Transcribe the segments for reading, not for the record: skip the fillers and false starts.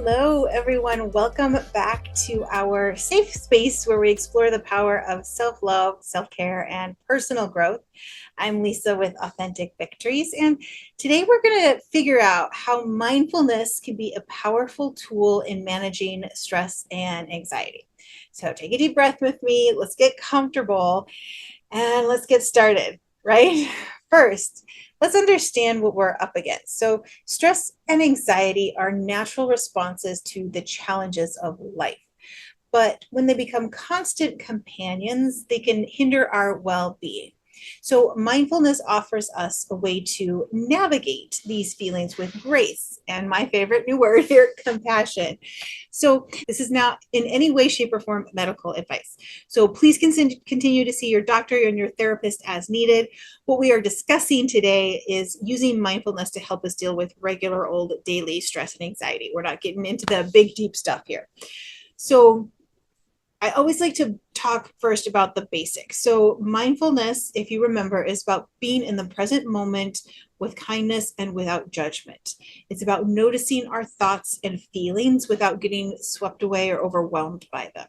Hello, everyone. Welcome back to our safe space where we explore the power of self love, self care, and personal growth. I'm Lisa with Authentic Victories, and today we're going to figure out how mindfulness can be a powerful tool in managing stress and anxiety. So, take a deep breath with me. Let's get comfortable and let's get started, right? First, let's understand what we're up against. So, stress and anxiety are natural responses to the challenges of life. But when they become constant companions, they can hinder our well being. So, mindfulness offers us a way to navigate these feelings with grace. And my favorite new word here, compassion. So, this is not in any way, shape, or form medical advice. So, please continue to see your doctor and your therapist as needed. What we are discussing today is using mindfulness to help us deal with regular old daily stress and anxiety. We're not getting into the big, deep stuff here. So, I always like to talk first about the basics. So, mindfulness, if you remember, is about being in the present moment with kindness and without judgment. It's about noticing our thoughts and feelings without getting swept away or overwhelmed by them.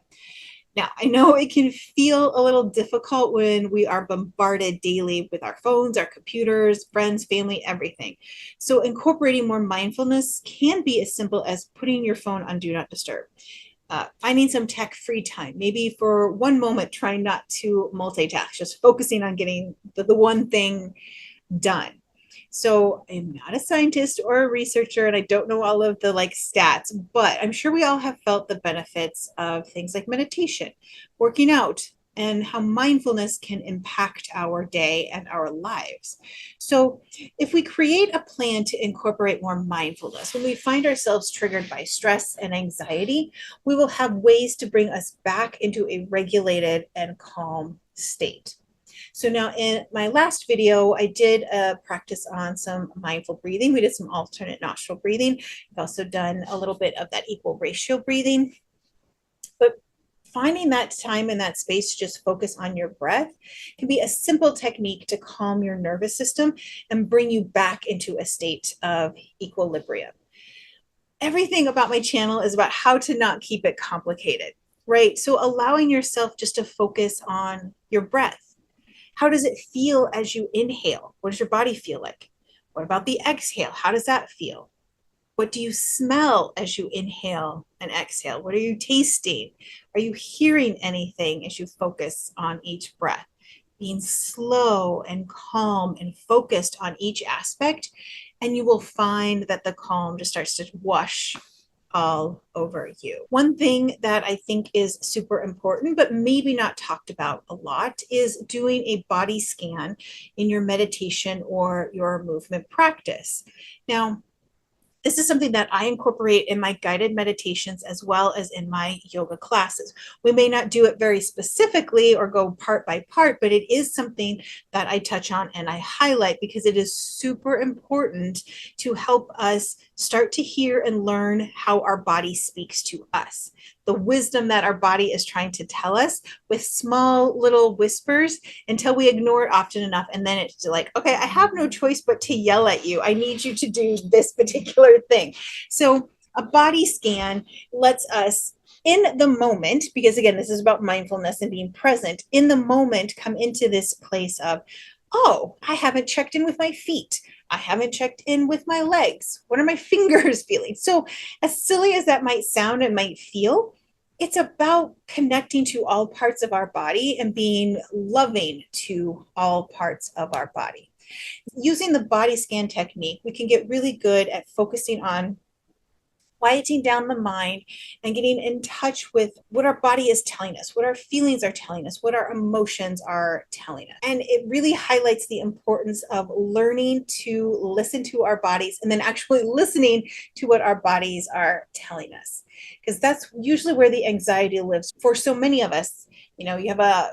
Now, I know it can feel a little difficult when we are bombarded daily with our phones, our computers, friends, family, everything. So, incorporating more mindfulness can be as simple as putting your phone on Do Not Disturb. Finding some tech free time, maybe for one moment, trying not to multitask, just focusing on getting the one thing done. So I'm not a scientist or a researcher, and I don't know all of the stats, but I'm sure we all have felt the benefits of things like meditation, working out, and how mindfulness can impact our day and our lives. So, if we create a plan to incorporate more mindfulness, when we find ourselves triggered by stress and anxiety, we will have ways to bring us back into a regulated and calm state. So now in my last video, I did a practice on some mindful breathing. We did some alternate nostril breathing. I've also done a little bit of that equal ratio breathing. But finding that time and that space to just focus on your breath can be a simple technique to calm your nervous system and bring you back into a state of equilibrium. Everything about my channel is about how to not keep it complicated, right? So allowing yourself just to focus on your breath. How does it feel as you inhale? What does your body feel like? What about the exhale? How does that feel? What do you smell as you inhale and exhale? What are you tasting? Are you hearing anything as you focus on each breath? Being slow and calm and focused on each aspect, and you will find that the calm just starts to wash all over you. One thing that I think is super important, but maybe not talked about a lot, is doing a body scan in your meditation or your movement practice. Now, this is something that I incorporate in my guided meditations as well as in my yoga classes. We may not do it very specifically or go part by part, but it is something that I touch on and I highlight because it is super important to help us start to hear and learn how our body speaks to us. The wisdom that our body is trying to tell us with small little whispers until we ignore it often enough. And then it's like, okay, I have no choice but to yell at you. I need you to do this particular thing. So a body scan lets us in the moment, because again, this is about mindfulness and being present in the moment, come into this place of, oh, I haven't checked in with my feet. I haven't checked in with my legs. What are my fingers feeling? So as silly as that might sound and might feel, it's about connecting to all parts of our body and being loving to all parts of our body. Using the body scan technique, we can get really good at focusing on quieting down the mind and getting in touch with what our body is telling us, what our feelings are telling us, what our emotions are telling us. And it really highlights the importance of learning to listen to our bodies and then actually listening to what our bodies are telling us. Because that's usually where the anxiety lives for so many of us. You know, you have a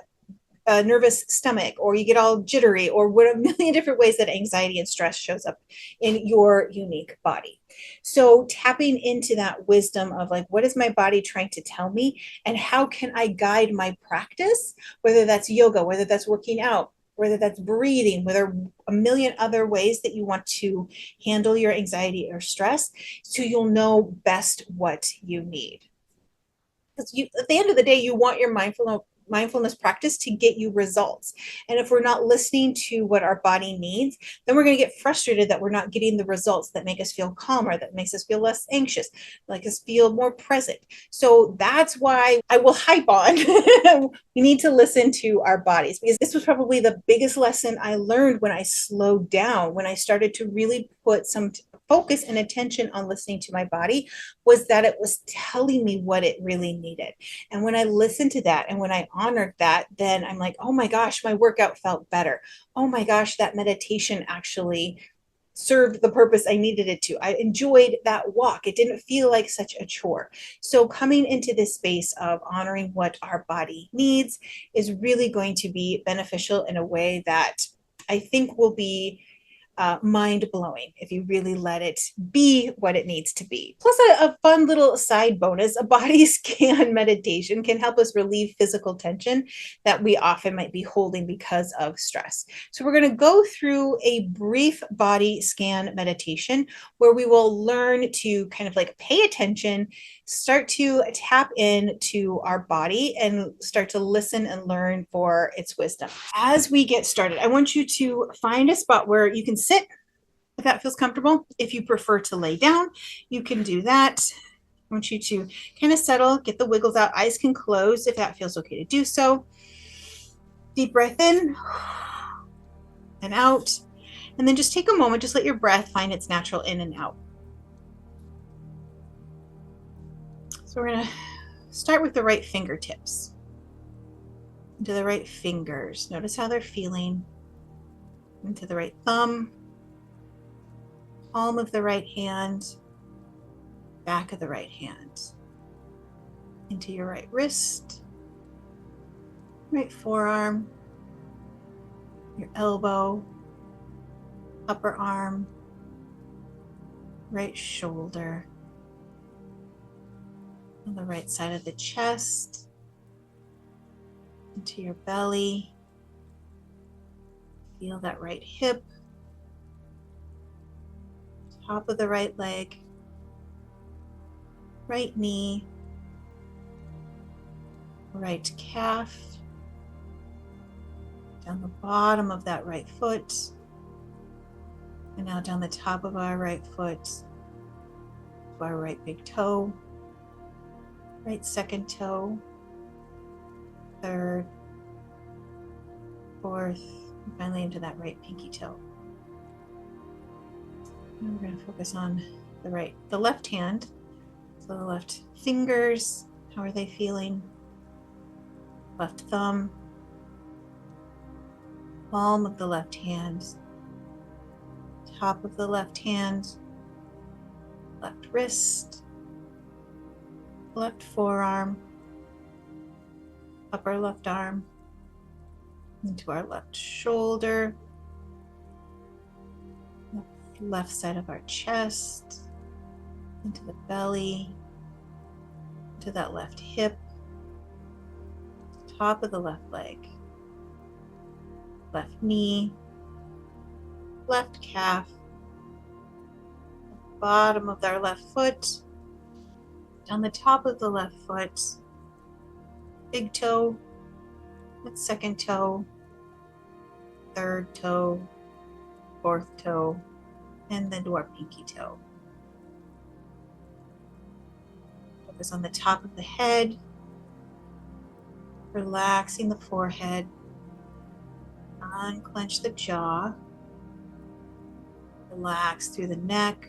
nervous stomach, or you get all jittery, or what a million different ways that anxiety and stress shows up in your unique body. So tapping into that wisdom of like, what is my body trying to tell me, and how can I guide my practice, whether that's yoga, whether that's working out, whether that's breathing, whether a million other ways that you want to handle your anxiety or stress, so you'll know best what you need. Because at the end of the day, you want your mindfulness practice to get you results. And if we're not listening to what our body needs, then we're going to get frustrated that we're not getting the results that make us feel calmer, that makes us feel less anxious, make us feel more present. So that's why I will hype on. We need to listen to our bodies, because this was probably the biggest lesson I learned when I slowed down, when I started to really put some focus and attention on listening to my body, was that it was telling me what it really needed. And when I listened to that and when I honored that, then I'm like, oh my gosh, my workout felt better. Oh my gosh, that meditation actually served the purpose I needed it to. I enjoyed that walk. It didn't feel like such a chore. So coming into this space of honoring what our body needs is really going to be beneficial in a way that I think will be mind blowing if you really let it be what it needs to be. Plus, a fun little side bonus, a body scan meditation can help us relieve physical tension that we often might be holding because of stress. So, we're going to go through a brief body scan meditation where we will learn to kind of like pay attention, start to tap into our body, and start to listen and learn for its wisdom. As we get started, I want you to find a spot where you can sit if that feels comfortable. If you prefer to lay down, you can do that. I want you to kind of settle, get the wiggles out. Eyes can close if that feels okay to do so. Deep breath in and out. And then just take a moment, just let your breath find its natural in and out. So we're going to start with the right fingertips. Into the right fingers. Notice how they're feeling. Into the right thumb. Palm of the right hand. Back of the right hand. Into your right wrist. Right forearm. Your elbow. Upper arm. Right shoulder. On the right side of the chest. Into your belly. Feel that right hip. Top of the right leg. Right knee. Right calf. Down the bottom of that right foot. And now down the top of our right foot. To our right big toe. Right second toe. Third. Fourth. And finally into that right pinky toe. And we're going to focus on the left hand. So the left fingers, how are they feeling? Left thumb, palm of the left hand, top of the left hand, left wrist, left forearm, upper left arm, into our left shoulder, left side of our chest, into the belly, into that left hip, top of the left leg, left knee, left calf, bottom of our left foot, down the top of the left foot, big toe, that second toe, third toe, fourth toe, and then to our pinky toe. Focus on the top of the head, relaxing the forehead, unclench the jaw, relax through the neck,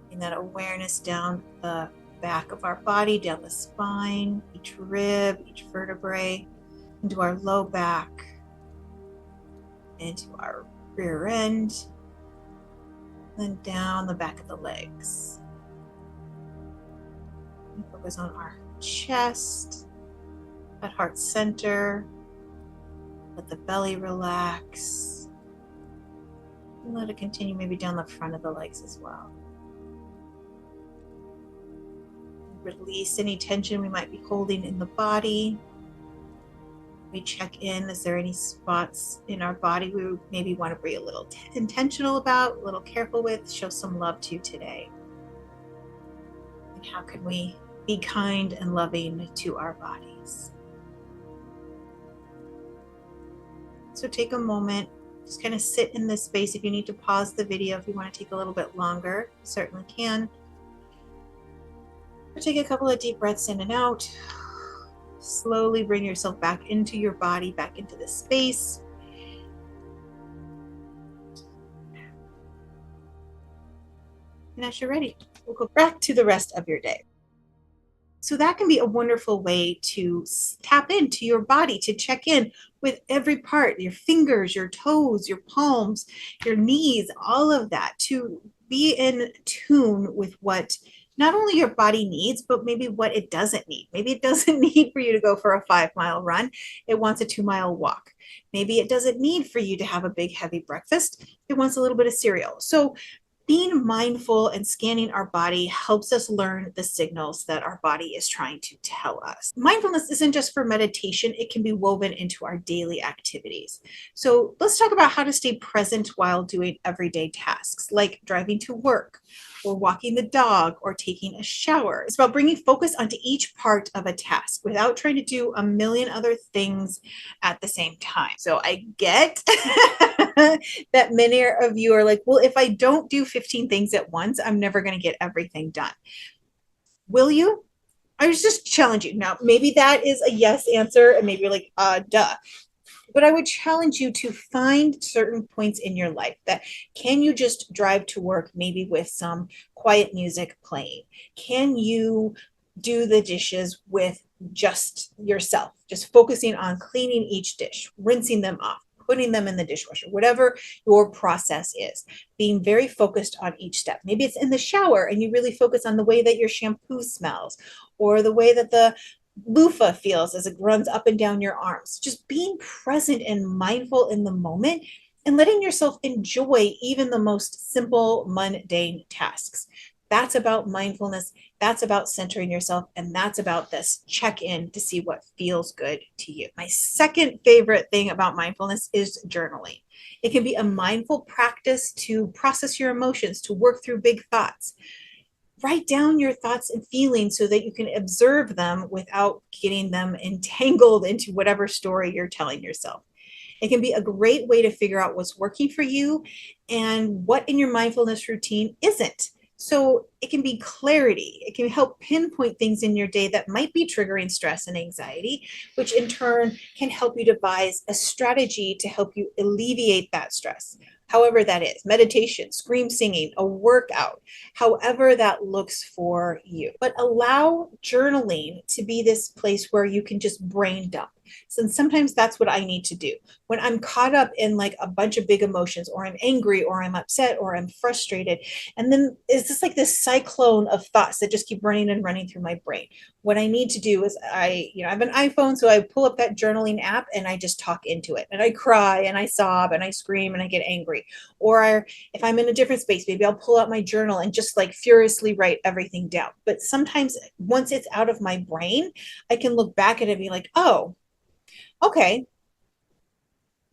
bring that awareness down the back of our body, down the spine, each rib, each vertebrae, into our low back, into our rear end, then down the back of the legs. And focus on our chest, at heart center. Let the belly relax. And let it continue maybe down the front of the legs as well. Release any tension we might be holding in the body. We check in. Is there any spots in our body we maybe want to be a little intentional about, a little careful with, show some love to today? And how can we be kind and loving to our bodies? So take a moment, just kind of sit in this space. If you need to pause the video, if you want to take a little bit longer, you certainly can. Take a couple of deep breaths in and out. Slowly bring yourself back into your body, back into the space. And as you're ready, we'll go back to the rest of your day. So that can be a wonderful way to tap into your body, to check in with every part, your fingers, your toes, your palms, your knees, all of that, to be in tune with what not only your body needs, but maybe what it doesn't need. Maybe it doesn't need for you to go for a 5-mile run. It wants a 2-mile walk. Maybe it doesn't need for you to have a big, heavy breakfast. It wants a little bit of cereal. So being mindful and scanning our body helps us learn the signals that our body is trying to tell us. Mindfulness isn't just for meditation, it can be woven into our daily activities. So let's talk about how to stay present while doing everyday tasks like driving to work, or walking the dog, or taking a shower. It's about bringing focus onto each part of a task without trying to do a million other things at the same time. So I get that many of you are like, well, if I don't do 15 things at once, I'm never going to get everything done. Will you? I was just challenging you. Now, maybe that is a yes answer, and maybe you're like, duh. But I would challenge you to find certain points in your life that can you just drive to work maybe with some quiet music playing? Can you do the dishes with just yourself, just focusing on cleaning each dish, rinsing them off, putting them in the dishwasher, whatever your process is, being very focused on each step. Maybe it's in the shower and you really focus on the way that your shampoo smells, or the way that the loofah feels as it runs up and down your arms. Just being present and mindful in the moment and letting yourself enjoy even the most simple, mundane tasks. That's about mindfulness. That's about centering yourself. And that's about this check in to see what feels good to you. My second favorite thing about mindfulness is journaling. It can be a mindful practice to process your emotions, to work through big thoughts. Write down your thoughts and feelings so that you can observe them without getting them entangled into whatever story you're telling yourself. It can be a great way to figure out what's working for you and what in your mindfulness routine isn't. So it can be clarity. It can help pinpoint things in your day that might be triggering stress and anxiety, which in turn can help you devise a strategy to help you alleviate that stress. However that is, meditation, scream singing, a workout, however that looks for you. But allow journaling to be this place where you can just brain dump. So sometimes that's what I need to do. When I'm caught up in like a bunch of big emotions, or I'm angry, or I'm upset, or I'm frustrated, and then it's just like this cyclone of thoughts that just keep running and running through my brain. What I need to do is I have an iPhone, so I pull up that journaling app and I just talk into it, and I cry and I sob and I scream and I get angry. Or if I'm in a different space, maybe I'll pull out my journal and just like furiously write everything down. But sometimes once it's out of my brain, I can look back at it and be like, oh, okay,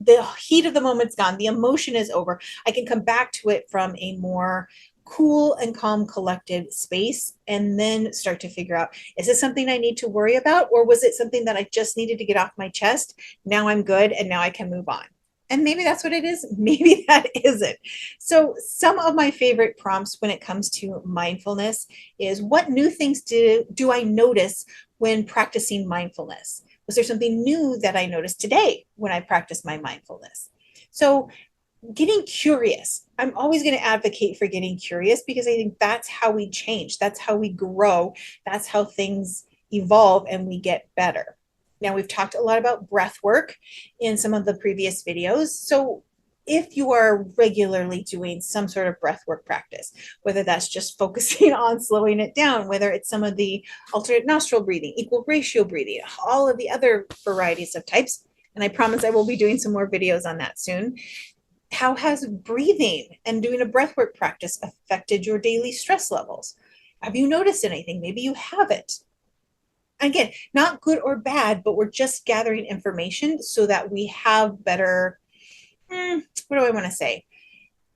the heat of the moment's gone, the emotion is over. I can come back to it from a more cool and calm, collected space, and then start to figure out, is this something I need to worry about, or was it something that I just needed to get off my chest? Now I'm good, and now I can move on. And maybe that's what it is. Maybe that isn't. So some of my favorite prompts when it comes to mindfulness is, what new things do I notice when practicing mindfulness? Was there something new that I noticed today when I practiced my mindfulness? So getting curious. I'm always going to advocate for getting curious, because I think that's how we change. That's how we grow. That's how things evolve and we get better. Now, we've talked a lot about breath work in some of the previous videos. So if you are regularly doing some sort of breath work practice, whether that's just focusing on slowing it down, whether it's some of the alternate nostril breathing, equal ratio breathing, all of the other varieties of types, and I promise I will be doing some more videos on that soon. How has breathing and doing a breathwork practice affected your daily stress levels? Have you noticed anything? Maybe you haven't. Again, not good or bad, but we're just gathering information so that we have better, what do I want to say?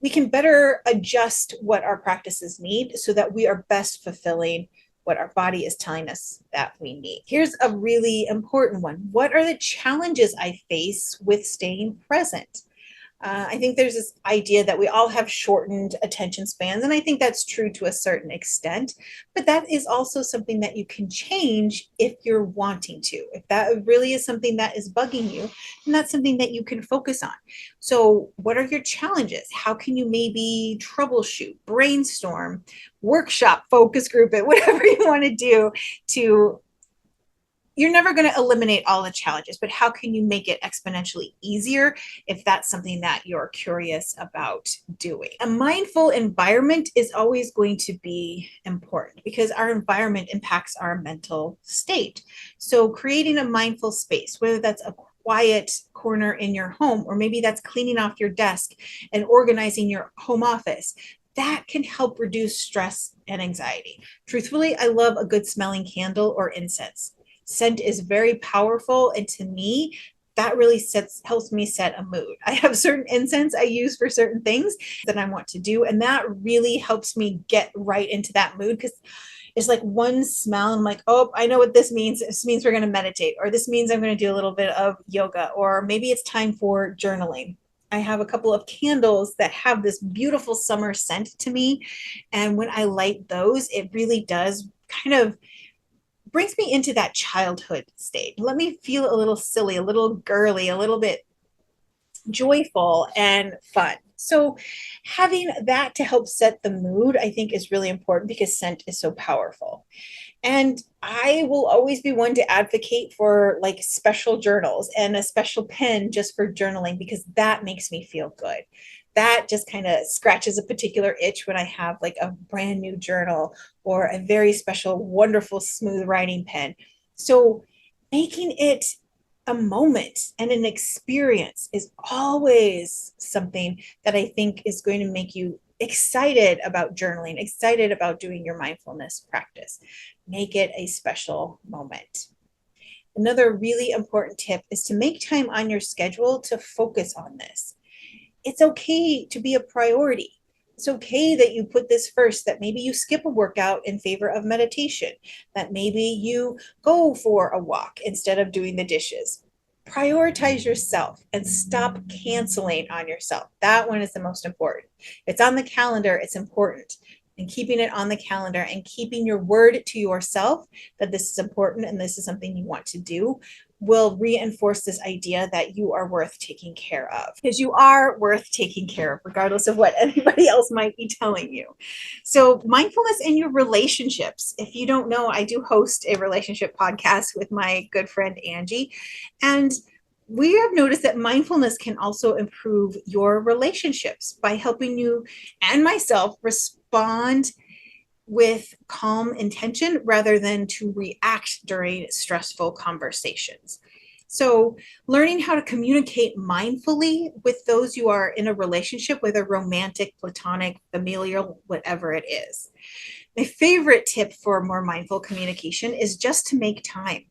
We can better adjust what our practices need so that we are best fulfilling what our body is telling us that we need. Here's a really important one. What are the challenges I face with staying present? I think there's this idea that we all have shortened attention spans, and I think that's true to a certain extent. But that is also something that you can change if you're wanting to. If that really is something that is bugging you, and that's something that you can focus on. So, what are your challenges? How can you maybe troubleshoot, brainstorm, workshop, focus group it, whatever you want to do to you're never going to eliminate all the challenges, but how can you make it exponentially easier if that's something that you're curious about doing? A mindful environment is always going to be important because our environment impacts our mental state. So creating a mindful space, whether that's a quiet corner in your home, or maybe that's cleaning off your desk and organizing your home office, that can help reduce stress and anxiety. Truthfully, I love a good smelling candle or incense. Scent is very powerful, and to me that really helps me set a mood. I have certain incense I use for certain things that I want to do, and that really helps me get right into that mood because it's like one smell and I'm like, oh, I know what this means. This means we're going to meditate, or this means I'm going to do a little bit of yoga, or maybe it's time for journaling. I have a couple of candles that have this beautiful summer scent to me, and when I light those, it really does kind of brings me into that childhood state. Let me feel a little silly, a little girly, a little bit joyful and fun. So having that to help set the mood, I think is really important because scent is so powerful. And I will always be one to advocate for like special journals and a special pen just for journaling because that makes me feel good. That just kind of scratches a particular itch when I have like a brand new journal or a very special, wonderful, smooth writing pen. So making it a moment and an experience is always something that I think is going to make you excited about journaling, excited about doing your mindfulness practice. Make it a special moment. Another really important tip is to make time on your schedule to focus on this. It's okay to be a priority. It's okay that you put this first, that maybe you skip a workout in favor of meditation, that maybe you go for a walk instead of doing the dishes. Prioritize yourself and stop canceling on yourself. That one is the most important. It's on the calendar, it's important. And keeping it on the calendar and keeping your word to yourself that this is important and this is something you want to do will reinforce this idea that you are worth taking care of, because you are worth taking care of regardless of what anybody else might be telling you. So mindfulness in your relationships. If you don't know, I do host a relationship podcast with my good friend Angie, and we have noticed that mindfulness can also improve your relationships by helping you and myself respond with calm intention rather than to react during stressful conversations. So, learning how to communicate mindfully with those you are in a relationship, whether romantic, platonic, familial, whatever it is. My favorite tip for more mindful communication is just to make time.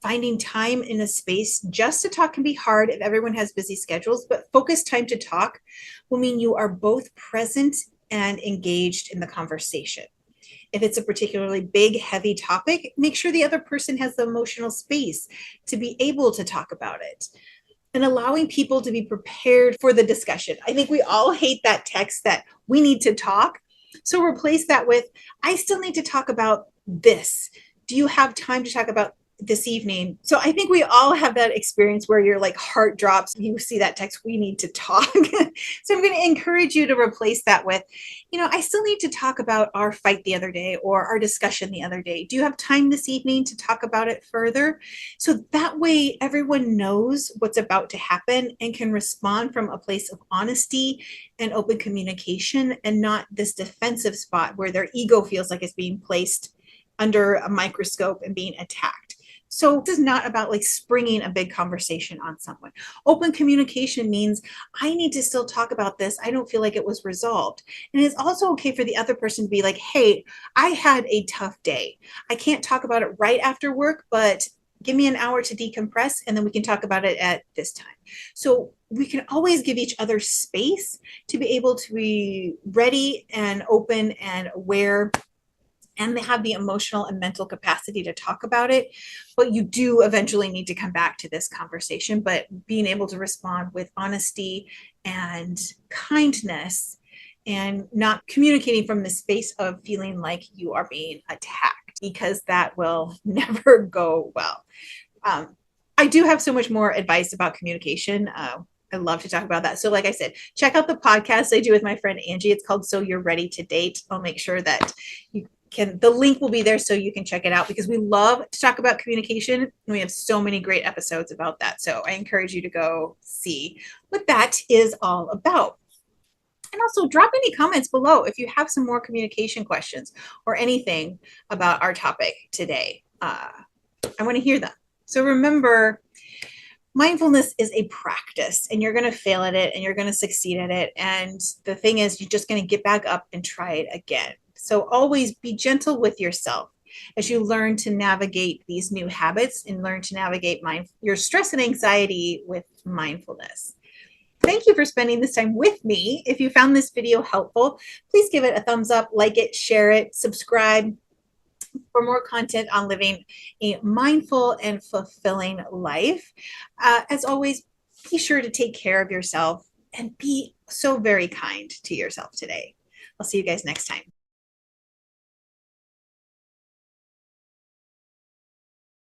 Finding time in a space just to talk can be hard if everyone has busy schedules, but focused time to talk will mean you are both present and engaged in the conversation. If it's a particularly big, heavy topic, make sure the other person has the emotional space to be able to talk about it. And allowing people to be prepared for the discussion. I think we all hate that text that we need to talk. So replace that with, I still need to talk about this. Do you have time to talk about this evening? So I think we all have that experience where your like heart drops. You see that text, we need to talk. So I'm going to encourage you to replace that with, I still need to talk about our fight the other day or our discussion the other day. Do you have time this evening to talk about it further? So that way everyone knows what's about to happen and can respond from a place of honesty and open communication, and not this defensive spot where their ego feels like it's being placed under a microscope and being attacked. So this is not about like springing a big conversation on someone. Open communication means I need to still talk about this. I don't feel like it was resolved. And it's also okay for the other person to be like, hey, I had a tough day. I can't talk about it right after work, but give me an hour to decompress and then we can talk about it at this time. So we can always give each other space to be able to be ready and open and aware, and they have the emotional and mental capacity to talk about it. But you do eventually need to come back to this conversation, but being able to respond with honesty and kindness and not communicating from the space of feeling like you are being attacked, because that will never go well. um, I do have so much more advice about communication. I love to talk about that. So, like I said, check out the podcast I do with my friend Angie. It's called So You're Ready to Date. I'll make sure that you can, the link will be there so you can check it out, because we love to talk about communication. And we have so many great episodes about that. So I encourage you to go see what that is all about. And also drop any comments below if you have some more communication questions or anything about our topic today. I want to hear them. So remember, mindfulness is a practice, and you're going to fail at it and you're going to succeed at it. And the thing is, you're just going to get back up and try it again. So always be gentle with yourself as you learn to navigate these new habits and learn to navigate your stress and anxiety with mindfulness. Thank you for spending this time with me. If you found this video helpful, please give it a thumbs up, like it, share it, subscribe for more content on living a mindful and fulfilling life. As always, be sure to take care of yourself and be so very kind to yourself today. I'll see you guys next time.